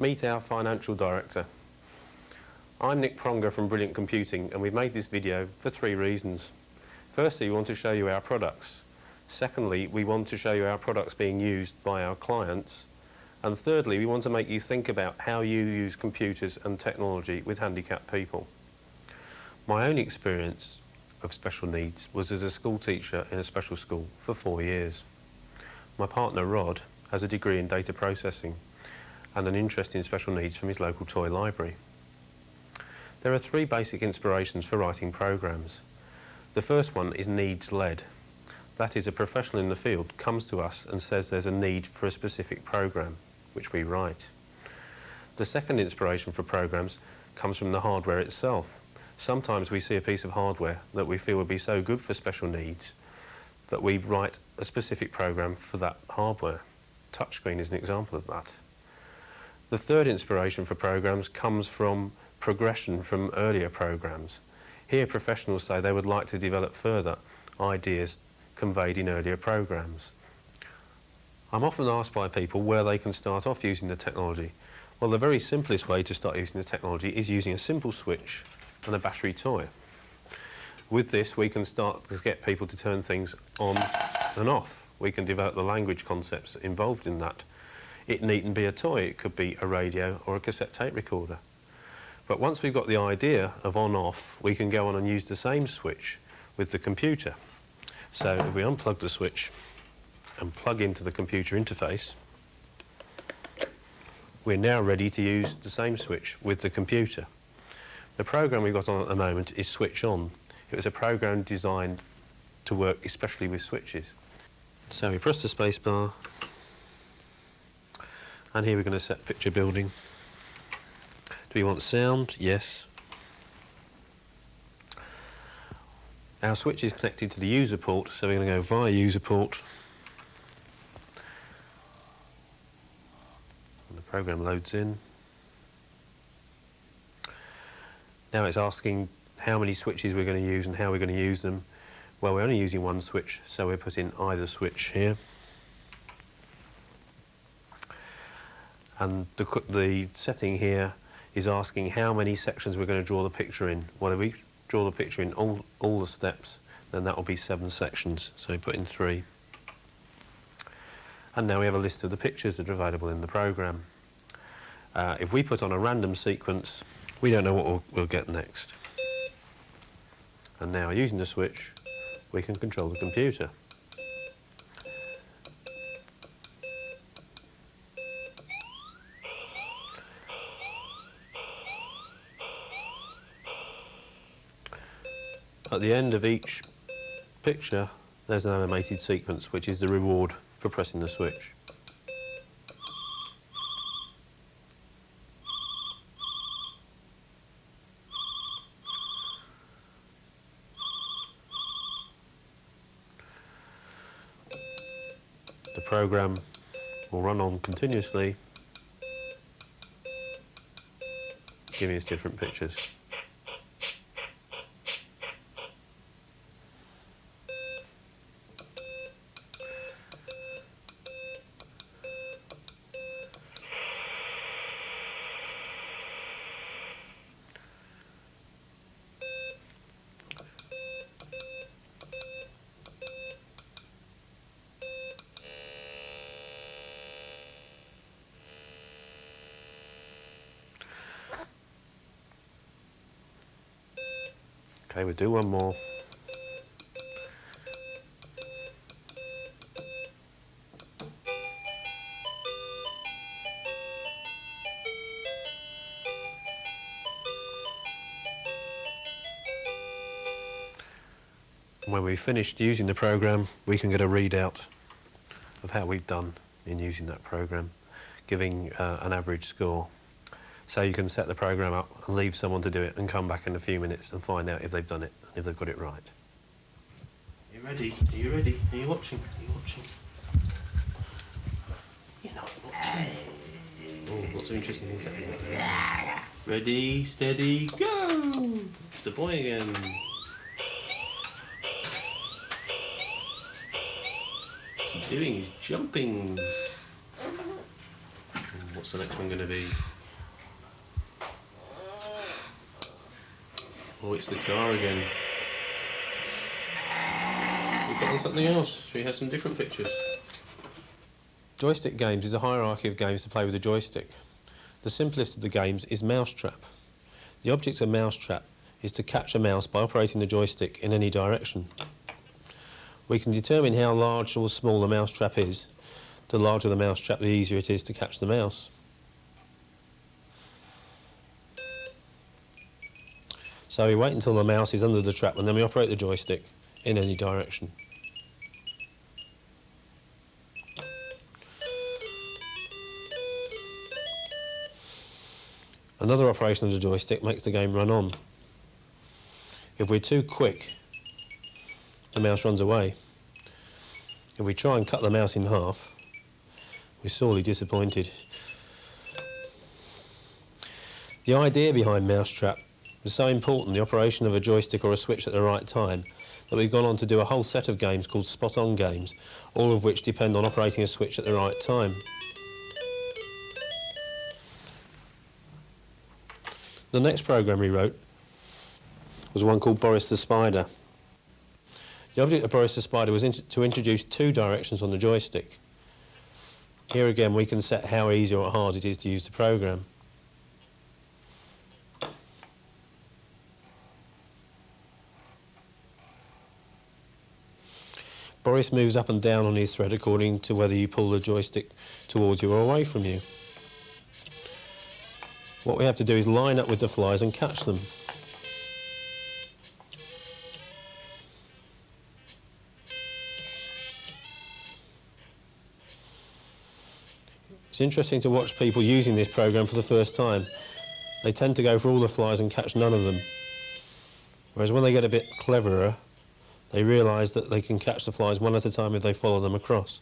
Meet our financial director. I'm Nick Pronger from Brilliant Computing, and we've made this video for 3 reasons. Firstly, we want to show you our products. Secondly, we want to show you our products being used by our clients. And thirdly, we want to make you think about how you use computers and technology with handicapped people. My own experience of special needs was as a school teacher in a special school for 4 years. My partner Rod has a degree in data processing and an interest in special needs from his local toy library. There are 3 basic inspirations for writing programs. The first one is needs-led. That is, a professional in the field comes to us and says there's a need for a specific program, which we write. The second inspiration for programs comes from the hardware itself. Sometimes we see a piece of hardware that we feel would be so good for special needs that we write a specific program for that hardware. Touchscreen is an example of that. The third inspiration for programs comes from progression from earlier programs. Here professionals say they would like to develop further ideas conveyed in earlier programs. I'm often asked by people where they can start off using the technology. Well, the very simplest way to start using the technology is using a simple switch and a battery toy. With this, we can start to get people to turn things on and off. We can develop the language concepts involved in that. It needn't be a toy, it could be a radio or a cassette tape recorder. But once we've got the idea of on-off, we can go on and use the same switch with the computer. So if we unplug the switch and plug into the computer interface, we're now ready to use the same switch with the computer. The program we've got on at the moment is Switch On. It was a program designed to work especially with switches. So we press the space bar, and here we're going to set picture building. Do we want sound? Yes. Our switch is connected to the user port, so we're going to go via user port. And the program loads in. Now it's asking how many switches we're going to use and how we're going to use them. Well, we're only using one switch, so we're putting either switch here. And the setting here is asking how many sections we're going to draw the picture in. Well, if we draw the picture in all the steps, then that will be 7 sections. So we put in 3. And now we have a list of the pictures that are available in the program. If we put on a random sequence, we don't know what we'll get next. And now, using the switch, we can control the computer. At the end of each picture, there's an animated sequence, which is the reward for pressing the switch. The program will run on continuously, giving us different pictures. Okay, we'll do one more. And when we've finished using the program, we can get a readout of how we've done in using that program, giving an average score. So you can set the program up and leave someone to do it and come back in a few minutes and find out if they've done it and if they've got it right. Are you ready? Are you ready? Are you watching? Are you watching? You're not watching. Oh, lots of interesting things happening. Ready, steady, go! It's the boy again. What's he doing? He's jumping. What's What's the next one going to be? Oh, it's the car again. We've got on something else. Should we have some different pictures? Joystick games is a hierarchy of games to play with a joystick. The simplest of the games is Mousetrap. The object of Mousetrap is to catch a mouse by operating the joystick in any direction. We can determine how large or small the mousetrap is. The larger the mousetrap, the easier it is to catch the mouse. So we wait until the mouse is under the trap and then we operate the joystick in any direction. Another operation of the joystick makes the game run on. If we're too quick, the mouse runs away. If we try and cut the mouse in half, we're sorely disappointed. The idea behind Mousetrap was so important, the operation of a joystick or a switch at the right time, that we've gone on to do a whole set of games called spot-on games, all of which depend on operating a switch at the right time. The next program we wrote was one called Boris the Spider. The object of Boris the Spider was to introduce two directions on the joystick. Here again we can set how easy or hard it is to use the program. Boris moves up and down on his thread according to whether you pull the joystick towards you or away from you. What we have to do is line up with the flies and catch them. It's interesting to watch people using this program for the first time. They tend to go for all the flies and catch none of them. Whereas when they get a bit cleverer, they realise that they can catch the flies one at a time if they follow them across.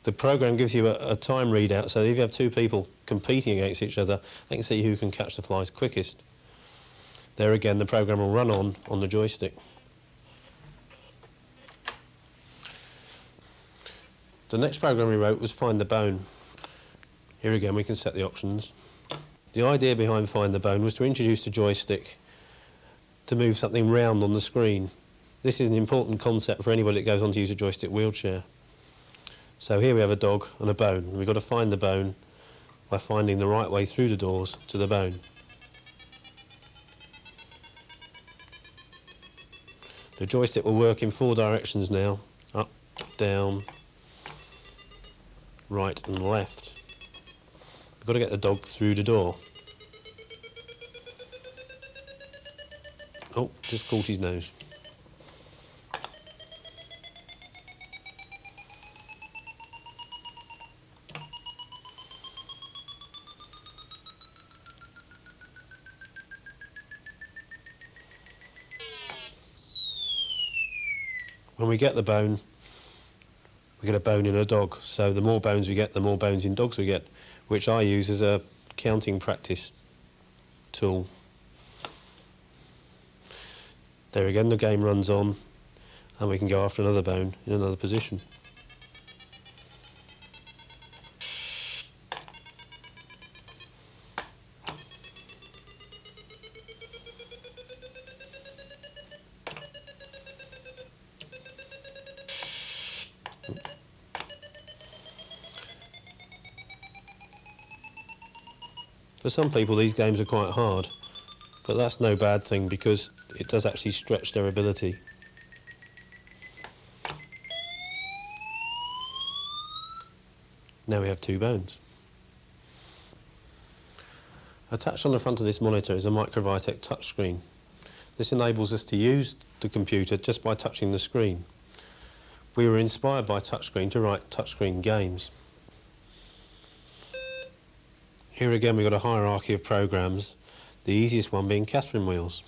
The program gives you a time readout, so if you have two people competing against each other, they can see who can catch the flies quickest. There again, the program will run on the joystick. The next program we wrote was Find the Bone. Here again we can set the options. The idea behind Find the Bone was to introduce the joystick to move something round on the screen. This is an important concept for anybody that goes on to use a joystick wheelchair. So here we have a dog and a bone, and we've got to find the bone by finding the right way through the doors to the bone. The joystick will work in 4 directions now: up, down, right and left. We've got to get the dog through the door. Oh, just caught his nose. When we get the bone, we get a bone in a dog. So the more bones we get, the more bones in dogs we get, which I use as a counting practice tool. There again, the game runs on, and we can go after another bone in another position. For some people these games are quite hard, but that's no bad thing because it does actually stretch their ability. Now we have 2 bones. Attached on the front of this monitor is a Microvitec Touch-Screen. This enables us to use the computer just by touching the screen. We were inspired by touchscreen to write touchscreen games. Here again we've got a hierarchy of programs, the easiest one being Catherine wheels.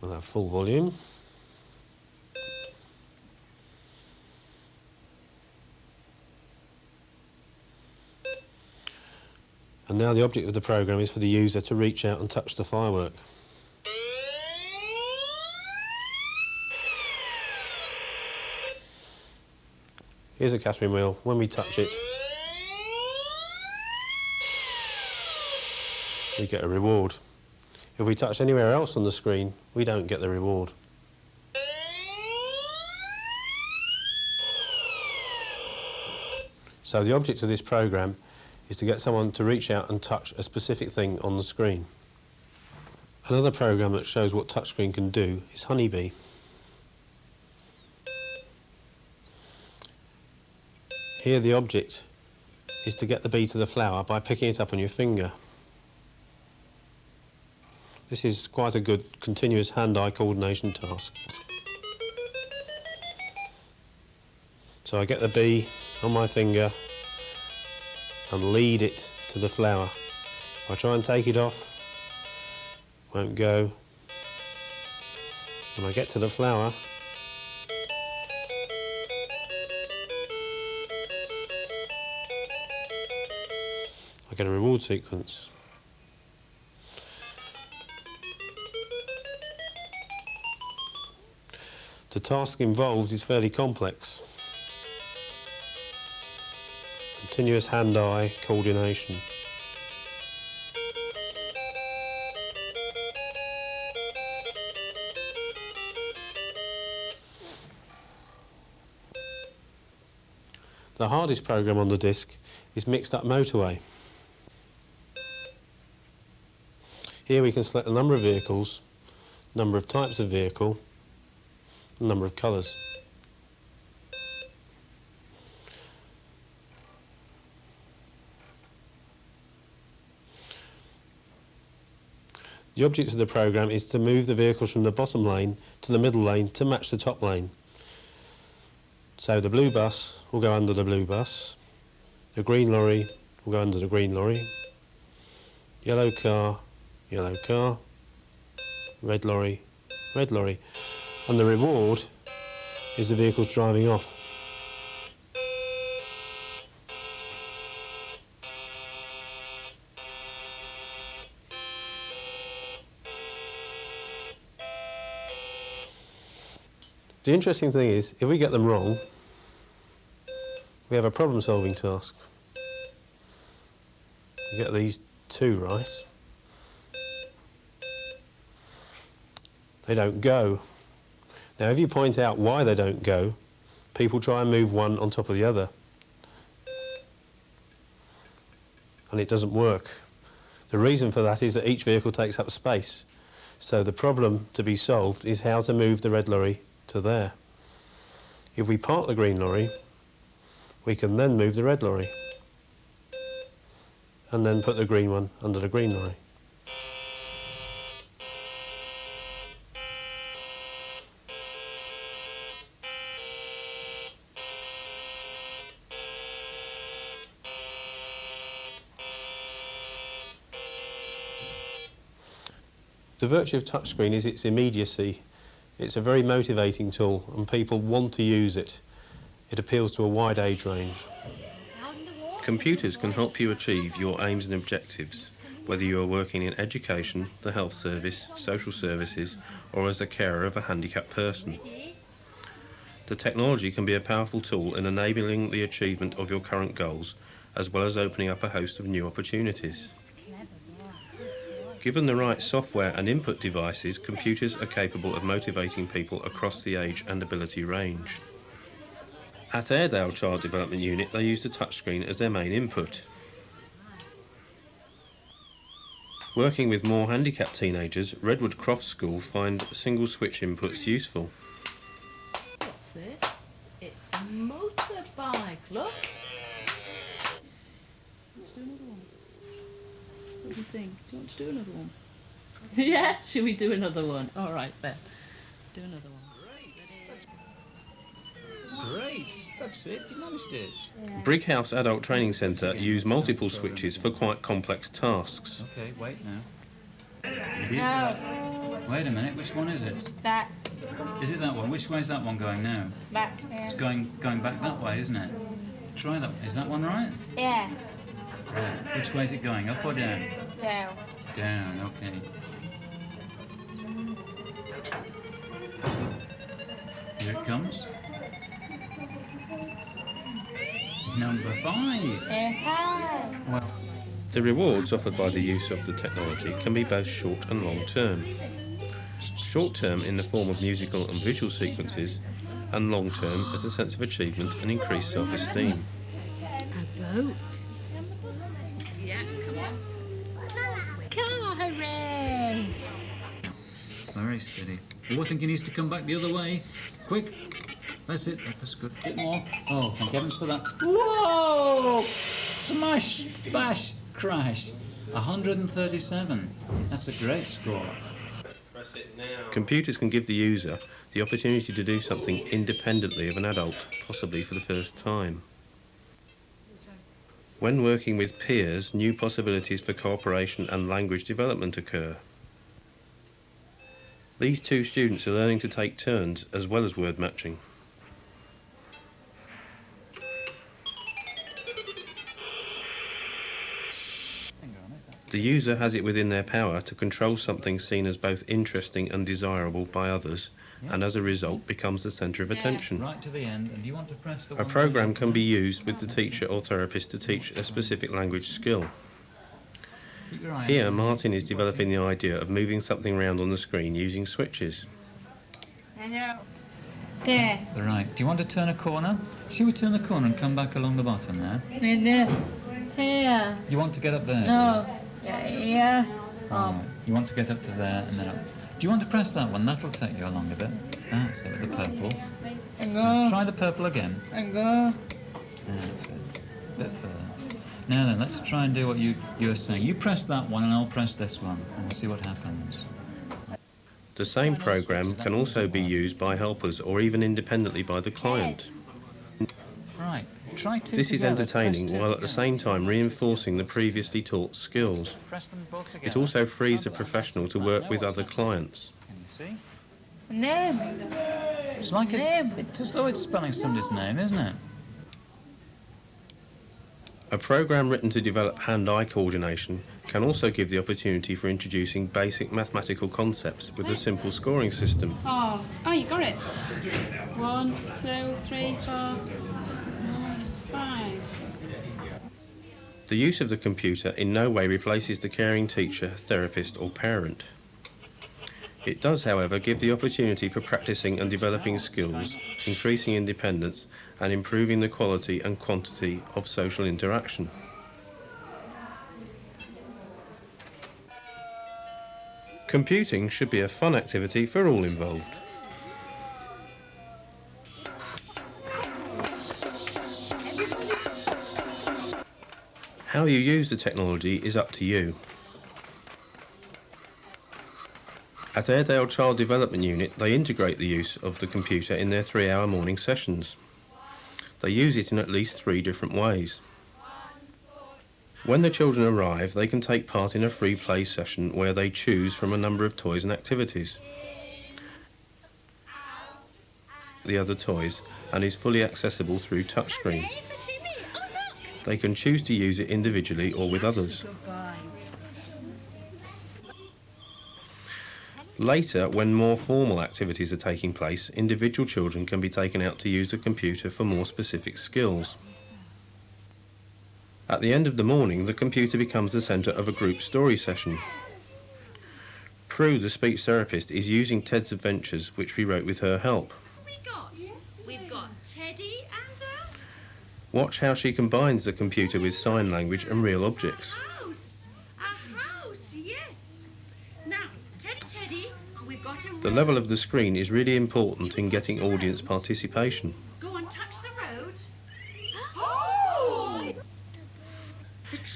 We'll have full volume. And now the object of the program is for the user to reach out and touch the firework. Here's a catering wheel. When we touch it, we get a reward. If we touch anywhere else on the screen, we don't get the reward. So the object of this program is to get someone to reach out and touch a specific thing on the screen. Another program that shows what touchscreen can do is Honeybee. Here the object is to get the bee to the flower by picking it up on your finger. This is quite a good continuous hand-eye coordination task. So I get the bee on my finger and lead it to the flower. If I try and take it off, won't go. When I get to the flower, I get a reward sequence. The task involved is fairly complex. Continuous hand-eye coordination. The hardest program on the disk is Mixed Up Motorway. Here we can select the number of vehicles, number of types of vehicle, and number of colours. The object of the program is to move the vehicles from the bottom lane to the middle lane to match the top lane. So the blue bus will go under the blue bus, the green lorry will go under the green lorry, yellow car, red lorry, and the reward is the vehicles driving off. The interesting thing is, if we get them wrong, we have a problem-solving task. We get these two right. They don't go. Now, if you point out why they don't go, people try and move one on top of the other. And it doesn't work. The reason for that is that each vehicle takes up space. So the problem to be solved is how to move the red lorry to there. If we park the green lorry, we can then move the red lorry and then put the green one under the green lorry. The virtue of touchscreen is its immediacy. It's a very motivating tool and people want to use it. It appeals to a wide age range. Computers can help you achieve your aims and objectives, whether you are working in education, the health service, social services, or as a carer of a handicapped person. The technology can be a powerful tool in enabling the achievement of your current goals, as well as opening up a host of new opportunities. Given the right software and input devices, computers are capable of motivating people across the age and ability range. At Airedale Child Development Unit, they use the touchscreen as their main input. Working with more handicapped teenagers, Redwood Croft School find single switch inputs useful. What's this? It's a motorbike, look! Let's do another one. What do you think? Do you want to do another one? Yes, should we do another one? All right, then. Do another one. Great, that's it, you managed it. Brighouse Adult Training Centre use multiple switches for quite complex tasks. Okay, wait now. No. Wait a minute, which one is it? That. Is it that one? Which way is that one going now? Back. Yeah. It's going back that way, isn't it? Try that. Is that one right? Yeah. Right. Which way is it going, up or down? Down. Down, okay. Here it comes. Number 5. Well, The rewards offered by the use of the technology can be both short and long term. Short term in the form of musical and visual sequences, and long term as a sense of achievement and increased self-esteem. A boat. Yeah, come on. Come on, hooray! very steady. Oh, I think he needs to come back the other way. Quick. That's it. That's good. A bit more. Oh, thank heavens for that. Whoa! Smash, bash, crash. 137. That's a great score. Computers can give the user the opportunity to do something independently of an adult, possibly for the first time. When working with peers, new possibilities for cooperation and language development occur. These two students are learning to take turns as well as word matching. The user has it within their power to control something seen as both interesting and desirable by others, and as a result becomes the centre of attention. Right to the end, and you want to press the A program can be used with the teacher or therapist to teach a specific language skill. Here, Martin is developing the idea of moving something around on the screen using switches. There. Right. Do you want to turn a corner? Should we turn the corner and come back along the bottom there? Here. You want to get up there? No. Yeah. Right. You want to get up to there and then up. Do you want to press that one? That'll take you along a bit. That's it, with the purple. Now, try the purple again. That's it. A bit further. Now then, let's try and do what you were saying. You press that one and I'll press this one, and we'll see what happens. The same program can also be used by helpers or even independently by the client. Right. Try two This is together. entertaining Press two while at the together. same time reinforcing the previously taught skills. Press them both together. It also frees the Now, professional to work with what's other happening? clients. Can you see? Name. It's like it's as though it's spelling somebody's name, isn't it? A program written to develop hand-eye coordination can also give the opportunity for introducing basic mathematical concepts with a simple scoring system. Oh, you got it. 1, 2, 3, 4, 5. The use of the computer in no way replaces the caring teacher, therapist or parent. It does, however, give the opportunity for practicing and developing skills, increasing independence and improving the quality and quantity of social interaction. Computing should be a fun activity for all involved. How you use the technology is up to you. At Airedale Child Development Unit, they integrate the use of the computer in their 3-hour morning sessions. They use it in at least 3 different ways. When the children arrive, they can take part in a free play session where they choose from a number of toys and activities. The other toys, and is fully accessible through touchscreen. They can choose to use it individually or with others. Later, when more formal activities are taking place, individual children can be taken out to use the computer for more specific skills. At the end of the morning, the computer becomes the centre of a group story session. Prue, the speech therapist, is using Ted's adventures, which we wrote with her help. We've got Teddy and Watch how she combines the computer with sign language and real objects. a house, yes. Now, Teddy, we've got a The level of the screen is really important in getting audience participation. Go and touch the road.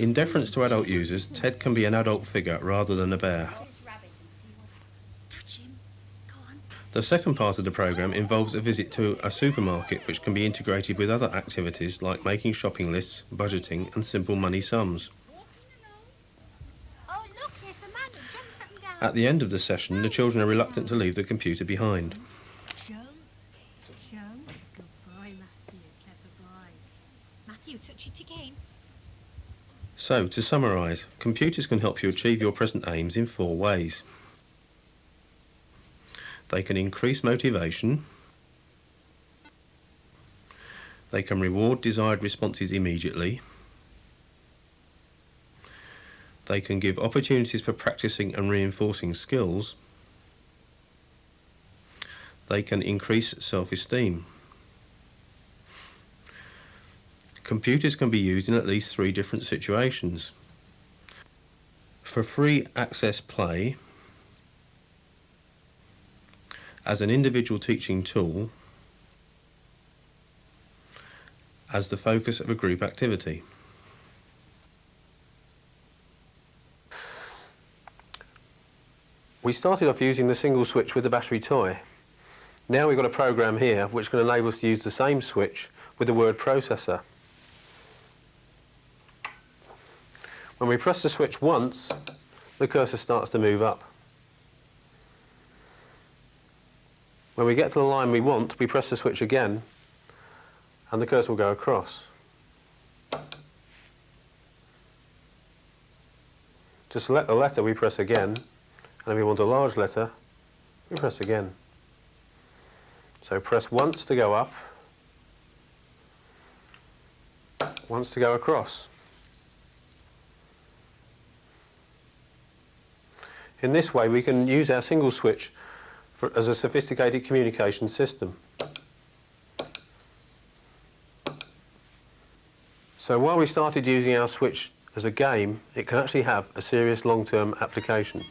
In deference to adult users, Ted can be an adult figure rather than a bear. Touch him. Go on. The second part of the programme involves a visit to a supermarket which can be integrated with other activities like making shopping lists, budgeting and simple money sums. Oh, look, there's the man that jumps up and down. At the end of the session, the children are reluctant to leave the computer behind. Jump. Good boy, Matthew. Clever boy. Matthew, touch it again. So, to summarise, computers can help you achieve your present aims in 4 ways. They can increase motivation, They can reward desired responses immediately. They can give opportunities for practicing and reinforcing skills. They can increase self-esteem. Computers can be used in at least 3 different situations. For free access play, as an individual teaching tool, as the focus of a group activity. We started off using the single switch with the battery toy. Now we've got a program here which can enable us to use the same switch with the word processor. When we press the switch once, the cursor starts to move up. When we get to the line we want, we press the switch again and the cursor will go across. To select the letter, we press again, and if we want a large letter, we press again. So press once to go up, once to go across. In this way we can use our single switch as a sophisticated communication system. So while we started using our switch as a game, it can actually have a serious long-term application.